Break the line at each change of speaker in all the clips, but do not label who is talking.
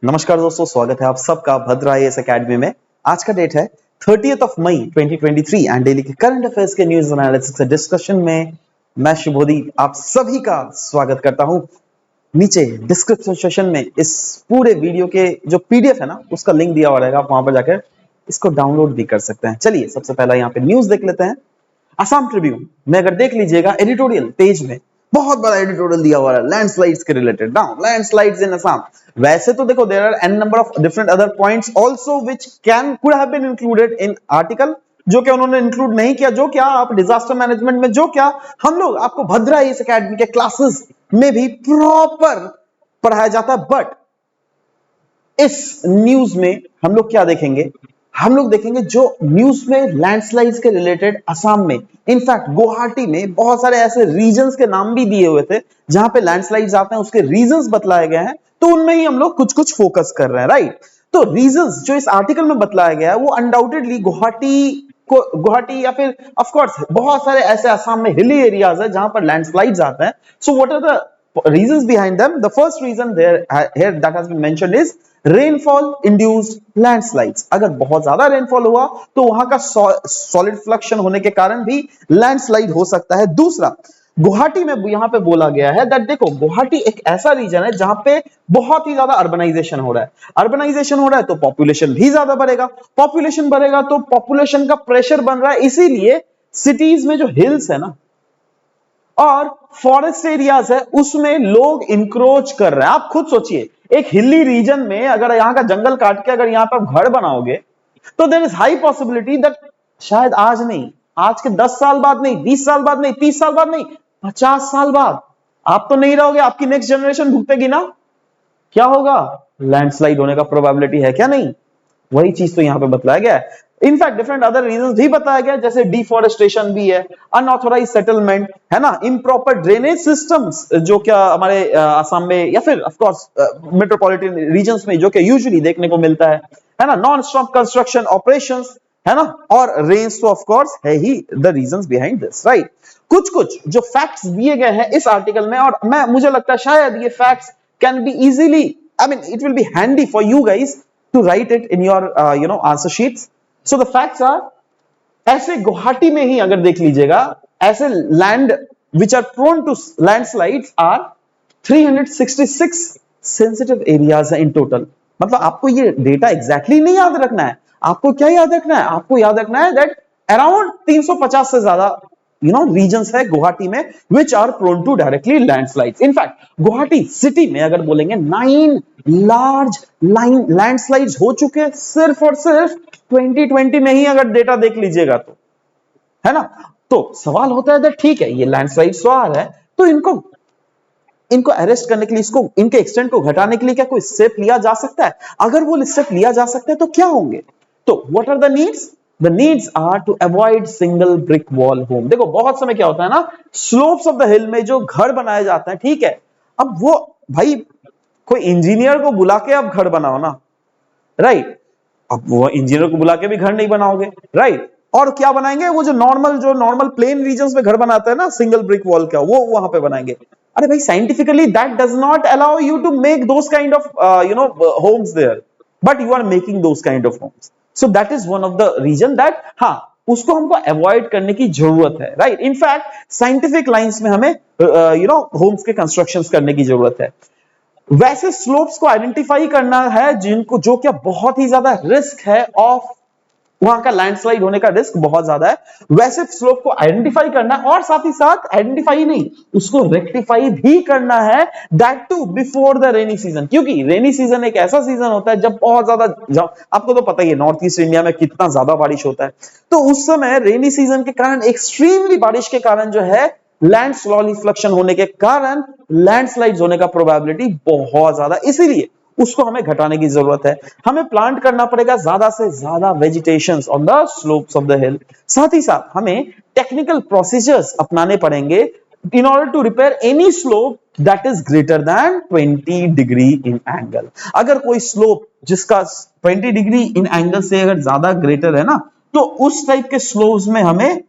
नमस्कार दोस्तों, स्वागत है आप सबका भद्रा आईएएस एकेडमी में। आज का डेट है 30 मई 2023 एंड डेली के करंट अफेयर्स के न्यूज एनालिसिस के डिस्कशन में मैं शुभोदीप आप सभी का स्वागत करता हूं। नीचे डिस्क्रिप्शन सेक्शन में इस पूरे वीडियो के जो पीडीएफ है ना उसका लिंक दिया हुआ रहेगा, आप वहां पर जाकर इसको डाउनलोड भी कर सकते हैं। चलिए सबसे पहला यहाँ पे न्यूज देख लेते हैं। असम ट्रिब्यून में अगर देख लीजिएगा एडिटोरियल पेज में बहुत बड़ा एडिटोरियल दिया हुआ है लैंडस्लाइड्स के रिलेटेड। नाउ लैंडस्लाइड्स इन असम, वैसे तो देखो there are an number of different other points also which can could have been included in article, जो कि उन्होंने इंक्लूड नहीं किया, जो क्या आप डिजास्टर मैनेजमेंट में, जो क्या हम लोग आपको भद्रा आईएएस एकेडमी के क्लासेस में भी प्रॉपर पढ़ाया जाता है। बट इस न्यूज में हम लोग क्या देखेंगे, हम लोग देखेंगे जो न्यूज में लैंडस्लाइड्स के रिलेटेड असम में, इनफैक्ट गुवाहाटी में बहुत सारे ऐसे रीजन्स के नाम भी दिए हुए थे जहां पे लैंडस्लाइड्स आते हैं, उसके रीजन्स बतलाए गए हैं, तो उनमें ही हम लोग कुछ कुछ फोकस कर रहे हैं, राइट। तो रीजन्स जो इस आर्टिकल में बतलाया गया है वो अनडाउटेडली गुवाहाटी या फिर ऑफ कोर्स बहुत सारे ऐसे असम में हिली एरियाज है जहां पर लैंडस्लाइड्स आते हैं। So what are the reasons behind them? The first reason here that has been mentioned is rainfall induced landslides. अगर बहुत ज्यादा रेनफॉल हुआ तो वहां का सॉलिड फ्लक्शन होने के कारण भी लैंडस्लाइड हो सकता है। दूसरा, गुवाहाटी में यहां पे बोला गया है दैट देखो गुवाहाटी एक ऐसा रीजन है जहां पे बहुत ही ज्यादा अर्बनाइजेशन हो रहा है। अर्बनाइजेशन हो रहा है तो पॉपुलेशन भी ज्यादा बढ़ेगा, पॉपुलेशन बढ़ेगा तो पॉपुलेशन का प्रेशर बन रहा है, इसीलिए सिटीज में जो हिल्स है ना और फॉरेस्ट एरियाज है उसमें लोग इंक्रोच कर रहे हैं। आप खुद सोचिए, एक हिली रीजन में अगर यहां का जंगल काट के अगर यहां पर घर बनाओगे तो there is high possibility that शायद आज नहीं, आज के 10 साल बाद नहीं, 20 साल बाद नहीं, 30 साल बाद नहीं, 50 साल बाद आप तो नहीं रहोगे, आपकी नेक्स्ट जनरेशन भुगतेगी ना। क्या होगा? लैंडस्लाइड होने का प्रोबेबिलिटी है क्या? नहीं। वही चीज तो यहां पे बतलाया गया है। इनफैक्ट डिफरेंट अदर रीजंस भी बताया गया, जैसे डिफॉरेस्टेशन भी है, अनऑथोराइज सेटलमेंट है ना, इम्प्रॉपर ड्रेनेज सिस्टम्स जो क्या हमारे असम में या फिर ऑफ कोर्स मेट्रोपॉलिटन रीजन्स में जो कि यूजुअली देखने को मिलता है ना, नॉन स्टॉप कंस्ट्रक्शन ऑपरेशंस है ना, और रेन्स तो ऑफ कोर्स है ही the reasons behind this, right. कुछ कुछ जो फैक्ट्स दिए गए हैं इस आर्टिकल में, और मुझे लगता है शायद ये facts can be easily, I mean it will be handy for you guys to write it in your answer sheets. So the facts are, ऐसे गुवाहाटी में ही अगर देख लीजिएगा ऐसे land which are prone to landslides are 366 sensitive areas है in total। मतलब आपको ये डेटा एग्जैक्टली नहीं याद रखना है, आपको क्या याद रखना है, आपको याद रखना है दैट अराउंड 350 से ज्यादा रीजन्स है गुवाहाटी में which are prone to directly landslides। In fact Guwahati city में अगर बोलेंगे 9 लार्ज लैंडस्लाइड्स हो चुके हैं सिर्फ और सिर्फ 2020 में ही, अगर डेटा देख लीजिएगा तो, है ना। तो सवाल होता है दैट ठीक है ये लैंडस्लाइड तो आ रहा है, तो इनको अरेस्ट करने के लिए, इसको इनके एक्सटेंट को घटाने के लिए क्या कोई स्टेप लिया जा सकता है? अगर वो स्टेप लिया जा सकता है तो क्या होंगे? तो what are the needs? The needs are to avoid single brick wall home। देखो बहुत समय क्या होता है ना, स्लोप्स ऑफ द हिल में जो घर बनाए जाते हैं, ठीक है, अब वो भाई कोई इंजीनियर को बुला के अब घर बनाओ ना, राइट। अब वो इंजीनियर को बुला के भी घर नहीं बनाओगे, राइट। और क्या बनाएंगे? वो जो नॉर्मल प्लेन रीजन्स में घर बनाते हैं ना, सिंगल ब्रिक वॉल का, वो वहां पे बनाएंगे। अरे भाई scientifically that does not allow you to make those kind of homes there, but you are making those kind of homes. So that is one of the reason that हाँ उसको हमको अवॉइड करने की जरूरत है, राइट। इनफैक्ट साइंटिफिक लाइंस में हमें Holmes के कंस्ट्रक्शंस करने की जरूरत है। वैसे स्लोप्स को आइडेंटिफाई करना है जिनको, जो क्या बहुत ही ज्यादा रिस्क है ऑफ वहां का लैंडस्लाइड होने का रिस्क बहुत ज्यादा है, वैसे स्लोप को आइडेंटिफाई करना और साथ ही साथ आइडेंटिफाई नहीं उसको रेक्टिफाई भी करना है, that too before the rainy season. क्योंकि रेनी सीजन एक ऐसा सीजन होता है जब बहुत ज्यादा, आपको तो पता ही है नॉर्थ ईस्ट इंडिया में कितना ज्यादा बारिश होता है, तो उस समय रेनी सीजन के कारण, एक्सट्रीमली बारिश के कारण जो है लैंड स्लॉली फ्लक्शन होने के कारण लैंडस्लाइड्स होने का प्रोबेबिलिटी बहुत ज्यादा, इसीलिए उसको हमें घटाने की जरूरत है। हमें प्लांट करना पड़ेगा ज्यादा से ज्यादा vegetations on the slopes of the हिल। साथ ही साथ हमें टेक्निकल प्रोसीजर्स अपनाने पड़ेंगे in order to repair any slope that is greater than 20 degree in angle। अगर कोई स्लोप जिसका 20 डिग्री इन एंगल से अगर ज्यादा ग्रेटर है ना, तो उस टाइप के स्लोप्स में हमें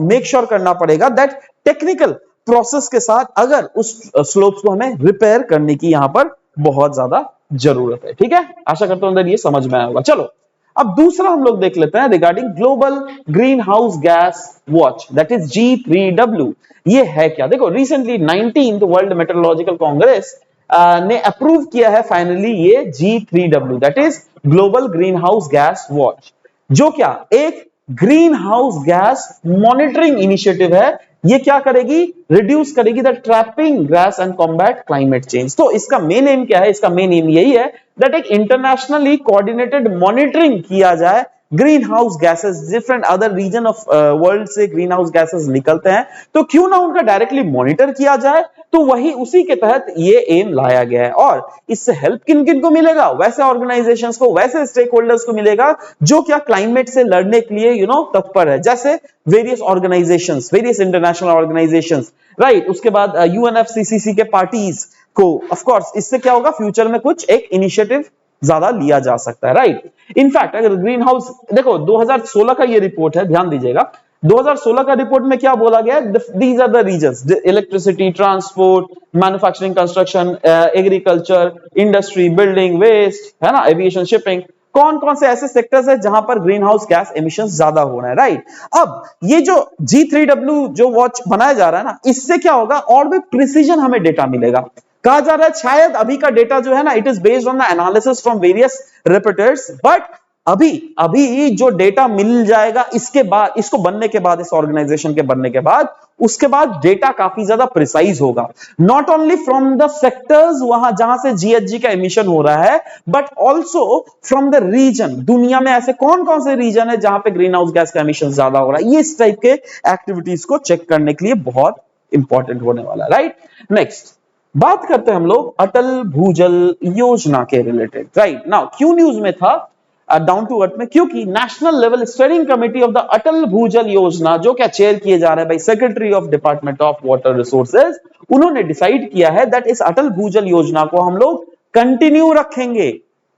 मेक श्योर करना पड़ेगा दैट टेक्निकल प्रोसेस के साथ अगर उस स्लोप्स को हमें रिपेयर करने की यहां पर बहुत ज्यादा जरूरत है। ठीक है, आशा करता हूं अंदर ये समझ में आया होगा। चलो अब दूसरा हम लोग देख लेते हैं regarding global green house gas watch, that is G3W। ये है क्या? देखो recently 19th world meteorological Congress ने अप्रूव किया है फाइनली ये G3W, that is global green house gas watch, जो क्या एक green house gas monitoring initiative है। ये क्या करेगी? रिड्यूस करेगी the trapping gas and combat climate change. तो इसका मेन एम क्या है? इसका मेन एम यही है दैट एक इंटरनेशनली कोऑर्डिनेटेड मॉनिटरिंग किया जाए green house gases, different other region of world से ग्रीन हाउस गैसेस निकलते हैं, तो क्यों ना उनका डायरेक्टली मॉनिटर किया जाए। तो वही उसी के तहत ये एम लाया गया है। और इससे हेल्प किन किन को मिलेगा? वैसे ऑर्गेनाइजेशंस को, वैसे स्टेक होल्डर्स को मिलेगा जो क्या क्लाइमेट से लड़ने के लिए तत्पर है, जैसे various organisations, various international organisations, right. उसके बाद यूएनएफसीसीसी के पार्टीज को, ऑफ कोर्स इससे क्या होगा, फ्यूचर में कुछ एक इनिशिएटिव ज्यादा लिया जा सकता है, राइट। इनफैक्ट अगर ग्रीन हाउस, देखो 2016 का ये रिपोर्ट है, ध्यान दीजिएगा 2016 का रिपोर्ट में क्या बोला गया? These are the reasons, electricity, transport, manufacturing, construction, agriculture, industry, building, waste, है ना, एविएशन, शिपिंग, कौन कौन से ऐसे सेक्टर्स है जहां पर ग्रीन हाउस गैस एमिशंस ज्यादा हो रहा है, राइट। अब ये जो G3W जो वॉच बनाया जा रहा है ना, इससे क्या होगा, और भी प्रिसीजन हमें डेटा मिलेगा। कहा जा रहा है शायद अभी का डेटा जो है ना, it is based on the analysis from various reporters, but अभी जो डेटा मिल जाएगा इसके बाद, इसको बनने के बाद, इस ऑर्गेनाइजेशन के बनने के बाद, उसके बाद डेटा काफी ज्यादा प्रिसाइज होगा, not only from the sectors वहां जहां से जीएचजी का एमिशन हो रहा है, but also from the region. दुनिया में ऐसे कौन कौन से रीजन है जहां पे ग्रीन हाउस गैस का एमिशन ज्यादा हो रहा है, ये इस टाइप के एक्टिविटीज को चेक करने के लिए बहुत इंपॉर्टेंट होने वाला है, राइट। नेक्स्ट बात करते हैं हम लोग अटल भूजल योजना के रिलेटेड, राइट। नाउ क्यों न्यूज में था डाउन टू अर्थ में? क्योंकि national level steering committee of the Atal Bhujal Yojana, जो क्या चेयर किए जा रहे हैं by secretary of department of water resources, उन्होंने डिसाइड किया है दैट इस अटल भूजल योजना को हम लोग कंटिन्यू रखेंगे।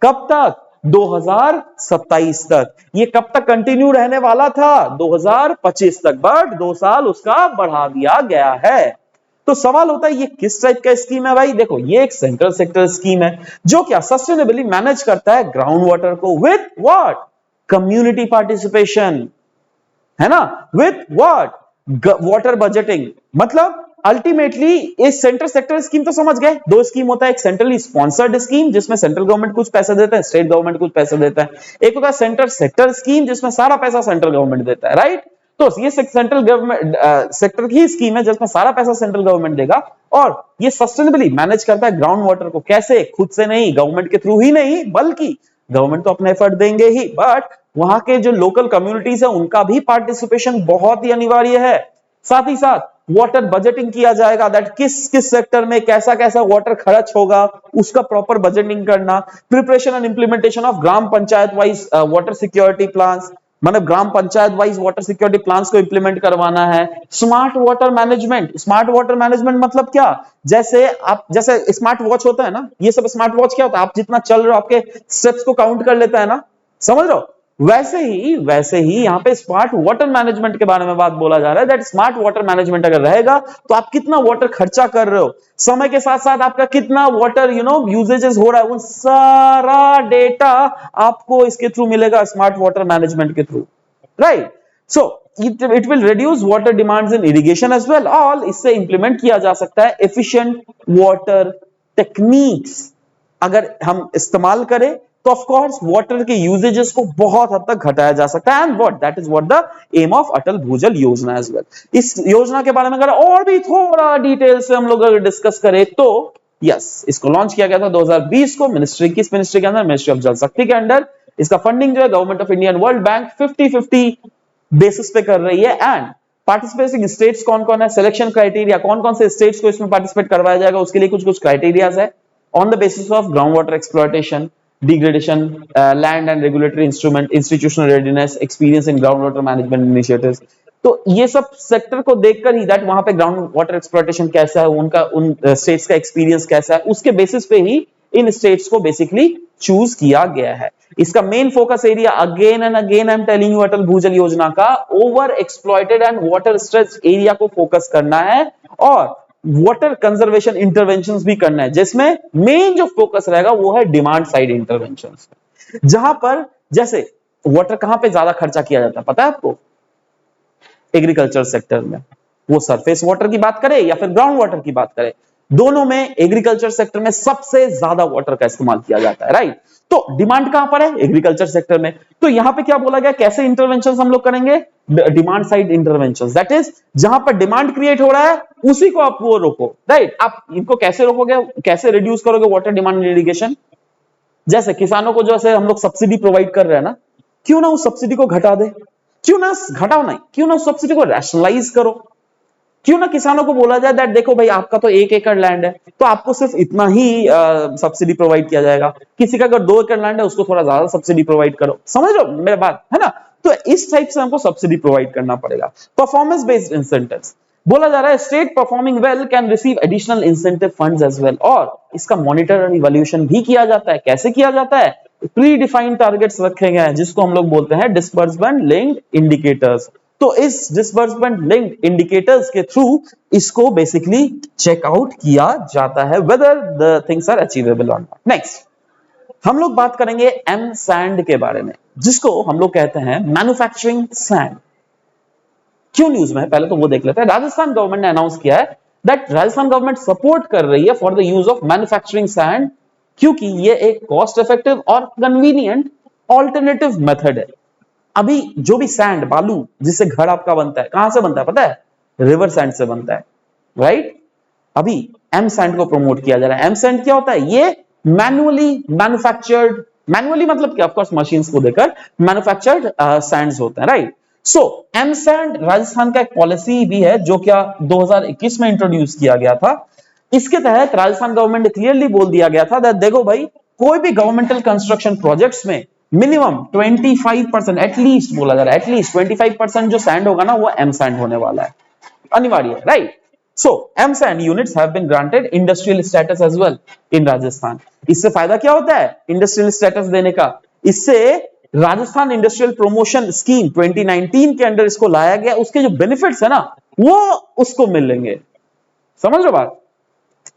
कब तक? 2027 तक। ये कब तक कंटिन्यू रहने वाला था? 2025 तक, बट 2 साल उसका बढ़ा दिया गया है। तो सवाल होता है ये किस टाइप का स्कीम है भाई? देखो ये एक सेंट्रल सेक्टर स्कीम है जो क्या सस्टेनेबली मैनेज करता है ग्राउंड वाटर को विथ व्हाट? कम्युनिटी पार्टिसिपेशन, है ना, विथ व्हाट? Water budgeting. मतलब अल्टीमेटली इस सेंट्रल सेक्टर स्कीम तो समझ गए, 2 स्कीम होता है, एक सेंट्रली स्पॉन्सर्ड स्कीम जिसमें सेंट्रल गवर्नमेंट कुछ पैसा देता है, स्टेट गवर्नमेंट कुछ पैसा देता है, एक होता है सेंट्रल सेक्टर स्कीम जिसमें सारा पैसा सेंट्रल गवर्नमेंट देता है, राइट। तो ये सेंट्रल गवर्नमेंट सेक्टर की स्कीम है जिसमें सारा पैसा सेंट्रल गवर्नमेंट देगा, और ये सस्टेनेबली मैनेज करता है ग्राउंड वाटर को। कैसे? खुद से नहीं, गवर्नमेंट के थ्रू ही नहीं, बल्कि गवर्नमेंट तो अपने एफर्ट देंगे ही, बट वहां के जो लोकल कम्युनिटीज है उनका भी पार्टिसिपेशन बहुत ही अनिवार्य है। साथ ही साथ वाटर बजटिंग किया जाएगा, दैट किस किस सेक्टर में कैसा कैसा वाटर खर्च होगा उसका प्रॉपर बजटिंग करना। Preparation and implementation of gram panchayat wise water security plans, मतलब gram panchayat wise water security plans को इंप्लीमेंट करवाना है। Smart water management, smart water management मतलब क्या? जैसे स्मार्ट वॉच होता है ना, ये सब स्मार्ट वॉच क्या होता है? आप जितना चल रहे हो आपके स्टेप्स को काउंट कर लेता है ना, समझ रहे हो? वैसे ही यहाँ पे स्मार्ट वाटर मैनेजमेंट के बारे में बात बोला जा रहा है, दैट स्मार्ट वाटर मैनेजमेंट अगर रहेगा तो आप कितना वाटर खर्चा कर रहे हो, समय के साथ साथ आपका कितना वाटर यूजेजेस हो रहा है, उन सारा डेटा आपको इसके थ्रू मिलेगा, स्मार्ट वाटर मैनेजमेंट के through, right. So it will reduce water demands in irrigation as well. All इससे इंप्लीमेंट किया जा सकता है एफिशिएंट वाटर टेक्निक्स। अगर हम इस्तेमाल करें तो ऑफ कोर्स वाटर के यूजेजेस को बहुत हद तक घटाया जा सकता है, and that is what the aim of Atal Bhujal Yojana as well. इस योजना के बारे में अगर और भी थोड़ा डिटेल से हम लोग अगर डिस्कस करें तो यस, इसको लॉन्च किया गया था 2020 को। मिनिस्ट्री, किस मिनिस्ट्री के अंदर? मिनिस्ट्री ऑफ जल शक्ति के अंडर। इसका फंडिंग जो है government of India and world bank 50-50 basis पे कर रही है। एंड पार्टिसिपेटिंग स्टेट्स कौन कौन है, सिलेक्शन क्राइटेरिया, कौन कौन से स्टेट्स को इसमें पार्टिसिपेट करवाया जाएगा, उसके लिए कुछ कुछ क्राइटेरियाज है। On the basis of ground water exploitation, degradation, land and regulatory instrument, institutional readiness, experience in groundwater management initiatives। तो ये सब सेक्टर को देखकर ही दैट वहां पे ग्राउंड वाटर एक्सप्लॉयटेशन कैसा है, उनका उन स्टेट्स का एक्सपीरियंस कैसा है, उसके बेसिस पे ही इन स्टेट्स को बेसिकली चूज किया गया है। इसका main focus area again and again I am telling you, Atal Bhujal Yojana का over exploited and water stressed area को फोकस करना है, और वाटर कंजर्वेशन इंटरवेंशंस भी करना है, जिसमें मेन जो फोकस रहेगा वो है डिमांड साइड इंटरवेंशंस, जहां पर जैसे वाटर कहां पे ज्यादा खर्चा किया जाता है पता है आपको? एग्रीकल्चर सेक्टर में, वो सरफेस वाटर की बात करें या फिर ग्राउंड वाटर की बात करें, दोनों में एग्रीकल्चर सेक्टर में सबसे ज्यादा वाटर का इस्तेमाल किया जाता है, राइट? तो डिमांड कहां पर है? एग्रीकल्चर सेक्टर में। तो यहां पे क्या बोला गया, कैसे इंटरवेंशन हम लोग करेंगे? Demand side intervention, that is जहां पर डिमांड क्रिएट हो रहा है उसी को आप वो रोको, राइट? आप इनको कैसे रोकोगे, कैसे रिड्यूस करोगे वाटर डिमांड इरिगेशन? जैसे किसानों को जैसे हम लोग सब्सिडी प्रोवाइड कर रहे हैं ना, क्यों ना उस सब्सिडी को घटा दे, क्यों ना घटाओ, नहीं क्यों ना उस सब्सिडी को रैशनलाइज करो, क्यों ना किसानों को बोला जाए दैट देखो भाई आपका तो 1 एकड़ लैंड है तो आपको सिर्फ इतना ही सब्सिडी प्रोवाइड किया जाएगा, किसी का अगर 2 एकड़ लैंड है उसको थोड़ा ज्यादा सब्सिडी प्रोवाइड करो, समझ लो मेरे बात है ना? तो इस टाइप से हमको सब्सिडी प्रोवाइड करना पड़ेगा। परफॉर्मेंस बेस्ड इंसेंटिव्स बोला जा रहा है, state performing well can receive additional incentive funds as well, और इसका मॉनिटर और इवैल्यूएशन भी किया जाता है। कैसे किया जाता है? प्री डिफाइंड टारगेट्स रखे गए हैं जिसको हम लोग बोलते हैं डिस्बर्समेंट लिंक्ड इंडिकेटर्स। तो इस डिस्बर्समेंट लिंक्ड इंडिकेटर्स के थ्रू इसको बेसिकली चेकआउट किया जाता है whether the things are achievable और नॉट। नेक्स्ट हम लोग बात करेंगे एम सैंड के बारे में, जिसको हम लोग कहते हैं मैन्युफैक्चरिंग सैंड। क्यों न्यूज में है पहले तो वो देख लेते हैं। राजस्थान गवर्नमेंट ने अनाउंस किया है दैट राजस्थान गवर्नमेंट सपोर्ट कर रही है for the use of manufacturing sand, क्योंकि ये एक कॉस्ट इफेक्टिव और कन्वीनियंट ऑल्टरनेटिव मेथड है। अभी जो भी सैंड बालू जिससे घर आपका बनता है, कहां से बनता है पता है? रिवर सैंड से बनता है, राइट? अभी एम सैंड को प्रमोट किया जा रहा है। एम सैंड क्या होता है? ये मैन्युअली मैन्युफैक्चर्ड, मैन्युअली मतलब क्या, ऑफ कोर्स मशीन्स को देकर मैन्युफैक्चर्ड सैंड्स होते हैं, right? So M sand Rajasthan का एक पॉलिसी भी है जो क्या 2021 में इंट्रोड्यूस किया गया था। इसके तहत राजस्थान गवर्नमेंट ने क्लियरली बोल दिया गया था दैट देखो भाई कोई भी गवर्नमेंटल कंस्ट्रक्शन प्रोजेक्ट्स में मिनिमम 25%, एटलीस्ट बोला जा रहा है एटलीस्ट 25% जो सैंड होगा ना वो एम सैंड होने वाला है, अनिवार्य है, right? So M sand units have been granted industrial status as well in Rajasthan. इससे फायदा क्या होता है इंडस्ट्रियल स्टेटस देने का? इससे राजस्थान इंडस्ट्रियल प्रमोशन स्कीम 2019 के अंडर इसको लाया गया, उसके जो बेनिफिट्स है ना वो उसको मिलेंगे, समझ लो बात?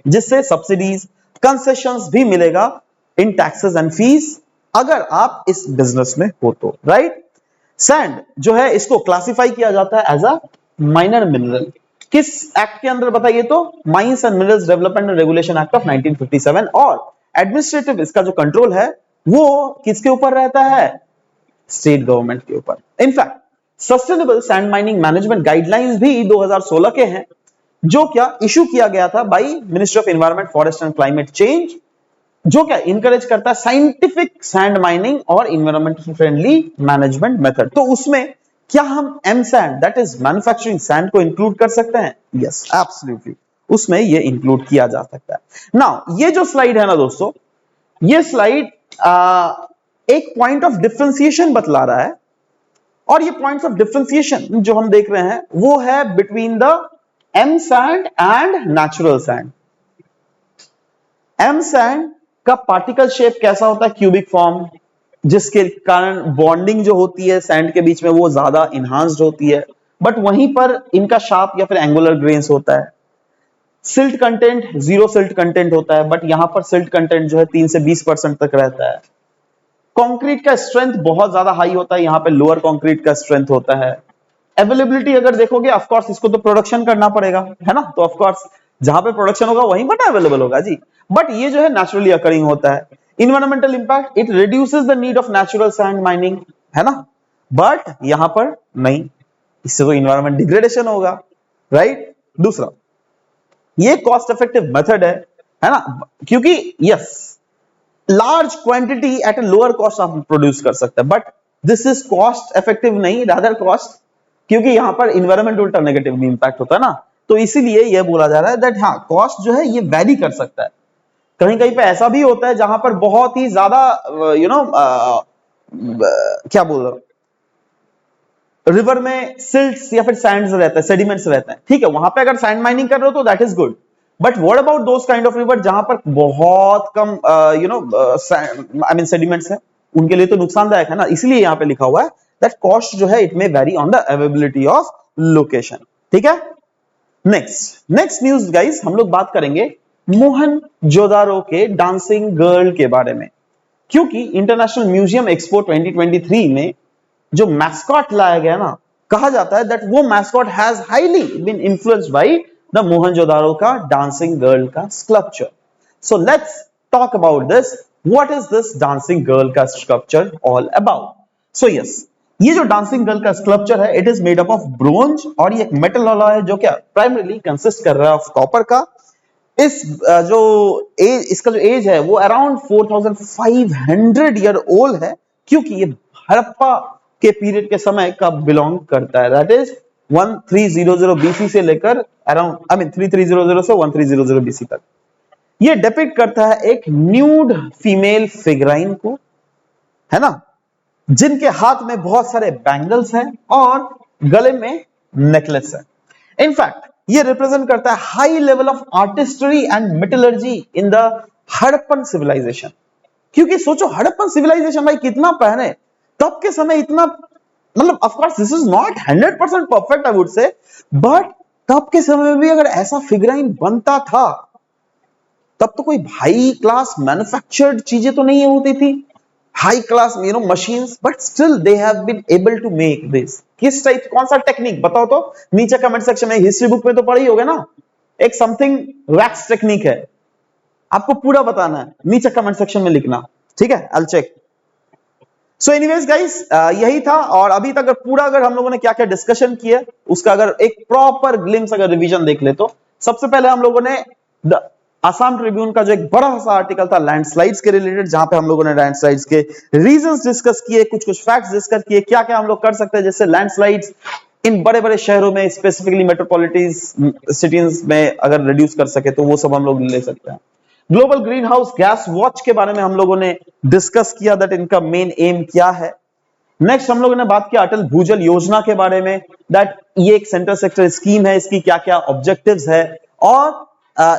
जिससे सब्सिडीज कंसेशंस भी मिलेगा इन टैक्सेस एंड फीस अगर आप इस बिजनेस में हो तो, राइट? सैंड जो है इसको क्लासिफाई किया जाता है एज अ माइनर मिनरल। किस एक्ट के अंदर बताइए तो? Mines and minerals development and regulation act of 1957। और एडमिनिस्ट्रेटिव इसका जो कंट्रोल है वो किसके ऊपर रहता है? स्टेट गवर्नमेंट के ऊपर। In fact sustainable sand mining management guidelines भी 2016 के हैं जो क्या इशू किया गया था by ministry of environment forest and climate change, जो क्या इनकरेज करता है साइंटिफिक सैंड माइनिंग और इन्वायरमेंटल फ्रेंडली मैनेजमेंट मेथड। तो उसमें क्या हम M sand that is manufacturing sand को इंक्लूड कर सकते हैं? यस एब्सोल्युटली, उसमें ये इंक्लूड किया जा सकता है। नाउ ये जो स्लाइड है ना दोस्तों, ये स्लाइड एक पॉइंट ऑफ डिफरेंशिएशन बतला रहा है, और ये पॉइंट्स ऑफ डिफरेंशिएशन जो हम देख रहे हैं वो है between the M sand and natural sand. M sand का पार्टिकल शेप कैसा होता है? क्यूबिक फॉर्म, जिसके कारण बॉन्डिंग जो होती है सैंड के बीच में वो ज्यादा इनहांस्ड होती है, बट वहीं पर इनका शार्प या फिर एंगुलर ग्रेन्स होता है। सिल्ट कंटेंट 0 सिल्ट कंटेंट होता है, बट यहां पर सिल्ट कंटेंट जो है 3 से 20% तक रहता है। कंक्रीट का स्ट्रेंथ बहुत ज्यादा हाई होता है, यहां पे लोअर कंक्रीट का स्ट्रेंथ होता है। अवेलेबिलिटी अगर देखोगे ऑफ कोर्स इसको तो प्रोडक्शन करना पड़ेगा, है ना? तो ऑफ कोर्स जहां पे प्रोडक्शन होगा वहीं पर अवेलेबल होगा जी, बट ये जो है नेचुरली अकरिंग होता है। Environmental impact, it reduces the need of natural sand mining, है ना? बट यहां पर नहीं, इससे तो इन्वायरमेंट डिग्रेडेशन होगा, राइट? दूसरा ये कॉस्ट इफेक्टिव मेथड है ना? क्योंकि yes large quantity at a lower cost आप प्रोड्यूस कर सकते हैं, but this is cost effective नहीं, रादर कॉस्ट, क्योंकि यहां पर इन्वायरमेंट उल्टा नेगेटिव इंपैक्ट होता है ना, तो इसीलिए यह बोला जा रहा है दैट हाँ कॉस्ट जो है ये वैरी कर सकता है। कहीं कहीं पे ऐसा भी होता है जहां पर बहुत ही ज्यादा क्या बोल रहा हूं, रिवर में सिल्ट्स या फिर सैंड्स रहते हैं, सेडिमेंट्स रहते हैं, ठीक है, वहां पे अगर सैंड माइनिंग कर रहे हो तो that is good, but what about those kind of river जहां पर बहुत कम आई मीन सेडिमेंट्स है, उनके लिए तो नुकसानदायक है ना। इसलिए यहां पे लिखा हुआ है दैट कॉस्ट जो है it may very on the availability of location, ठीक है? नेक्स्ट न्यूज गाइस, हम लोग बात करेंगे मोहनजोदारो के डांसिंग गर्ल के बारे में, क्योंकि इंटरनेशनल म्यूजियम एक्सपो 2023 में जो मैस्कॉट लाया गया ना, कहा जाता है दैट वो mascot has highly been influenced by the Mohenjodaro का डांसिंग गर्ल का sculpture. So let's talk about this. What is this dancing girl का sculpture all about? So yes, ये जो डांसिंग गर्ल का स्कल्पचर है, it is made up of bronze, और ये एक मेटल वाला है जो क्या प्राइमरीली कंसिस्ट कर रहा है ऑफ कॉपर का. इस जो एज, इसका जो एज है वो अराउंड 4500 ईयर ओल्ड है, क्योंकि ये हड़प्पा के पीरियड के समय का बिलोंग करता है. दैट इज 1300 बीसी से लेकर अराउंड 3300 से 1300 बीसी तक. ये डिपिक्ट करता है एक न्यूड फीमेल फिगराइन को, है ना, जिनके हाथ में बहुत सारे बैंगल्स हैं और गले में नेकलेस है. इनफैक्ट ये रिप्रेजेंट करता है high level of artistry and metallurgy in the Harappan civilization. क्योंकि सोचो, हड़प्पन सिविलाइजेशन भाई कितना पहले, तब के समय इतना, मतलब of course this is not 100% perfect I would say, but तब के समय में भी अगर ऐसा फिगराइन बनता था, तब तो कोई हाई क्लास मैन्युफैक्चर्ड चीजें तो नहीं होती थी, high class machines, but still they have been able to make this. किस टाइप, कौन सा टेक्निक बताओ तो, नीचे कमेंट सेक्शन में. हिस्ट्री बुक में तो पढ़ी होगे ना, एक समथिंग वैक्स टेक्निक है, आपको पूरा बताना है, नीचे कमेंट सेक्शन में लिखना, ठीक है? I check. So anyways guys, यही था. और अभी तक पूरा अगर हम लोगों ने क्या क्या डिस्कशन किया, उसका अगर एक प्रॉपर ग्लिम्स अगर रिवीजन देख ले तो, सबसे पहले हम लोगों ने आसाम ट्रिब्यून का जो एक बड़ा सा आर्टिकल था लैंडस्लाइड्स के रिलेटेड, जहां पे हम लोगों ने लैंडस्लाइड्स के रीजंस डिस्कस किए, कुछ फैक्ट्स डिस्कस किए, क्या क्या हम लोग कर सकते हैं जैसे लैंडस्लाइड्स इन बड़े बड़े शहरों में, स्पेसिफिकली मेट्रोपॉलिटन सिटीज में अगर रिड्यूस कर सके तो वो सब हम लोग ले सकते हैं. Global green house gas watch के बारे में हम लोगों ने डिस्कस किया, दैट इनका मेन एम क्या है. नेक्स्ट हम लोगों ने बात किया अटल भूजल योजना के बारे में, दैट ये एक सेंट्रल सेक्टर स्कीम है, इसकी क्या क्या ऑब्जेक्टिव्स है, और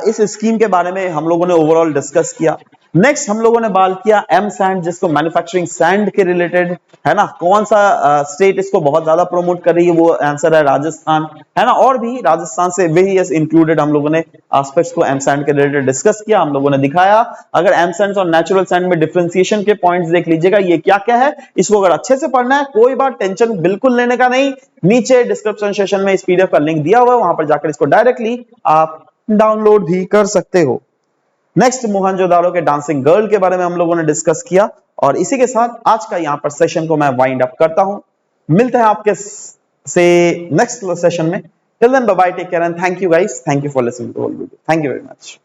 इस स्कीम के बारे में हम लोगों ने ओवरऑल डिस्कस किया. नेक्स्ट हम लोगों ने बात किया एम सैंड, जिसको मैन्युफैक्चरिंग सैंड के रिलेटेड है ना, कौन सा स्टेट इसको बहुत ज्यादा प्रमोट कर रही है, वो आंसर है राजस्थान, है ना. और भी राजस्थान से वेरियस इंक्लूडेड हम लोगों ने एस्पेक्ट्स को एम सैंड के रिलेटेड डिस्कस किया. हम लोगों ने दिखाया, अगर एम सैंड और नेचुरल सैंड में डिफरेंशिएशन के पॉइंट्स देख लीजिएगा, ये क्या क्या है, इसको अगर अच्छे से पढ़ना है, कोई बात टेंशन बिल्कुल लेने का नहीं. नीचे डिस्क्रिप्शन सेक्शन में इस पीडीएफ का लिंक दिया हुआ है, वहां पर जाकर इसको डायरेक्टली आप डाउनलोड भी कर सकते हो. नेक्स्ट मोहनजोदारो के डांसिंग गर्ल के बारे में हम लोगों ने डिस्कस किया, और इसी के साथ आज का यहां पर सेशन को मैं वाइंड अप करता हूं. मिलते हैं आपके से नेक्स्ट सेशन में. Till then bye bye, take care and thank you guys, thank you for listening to all video, thank you very much.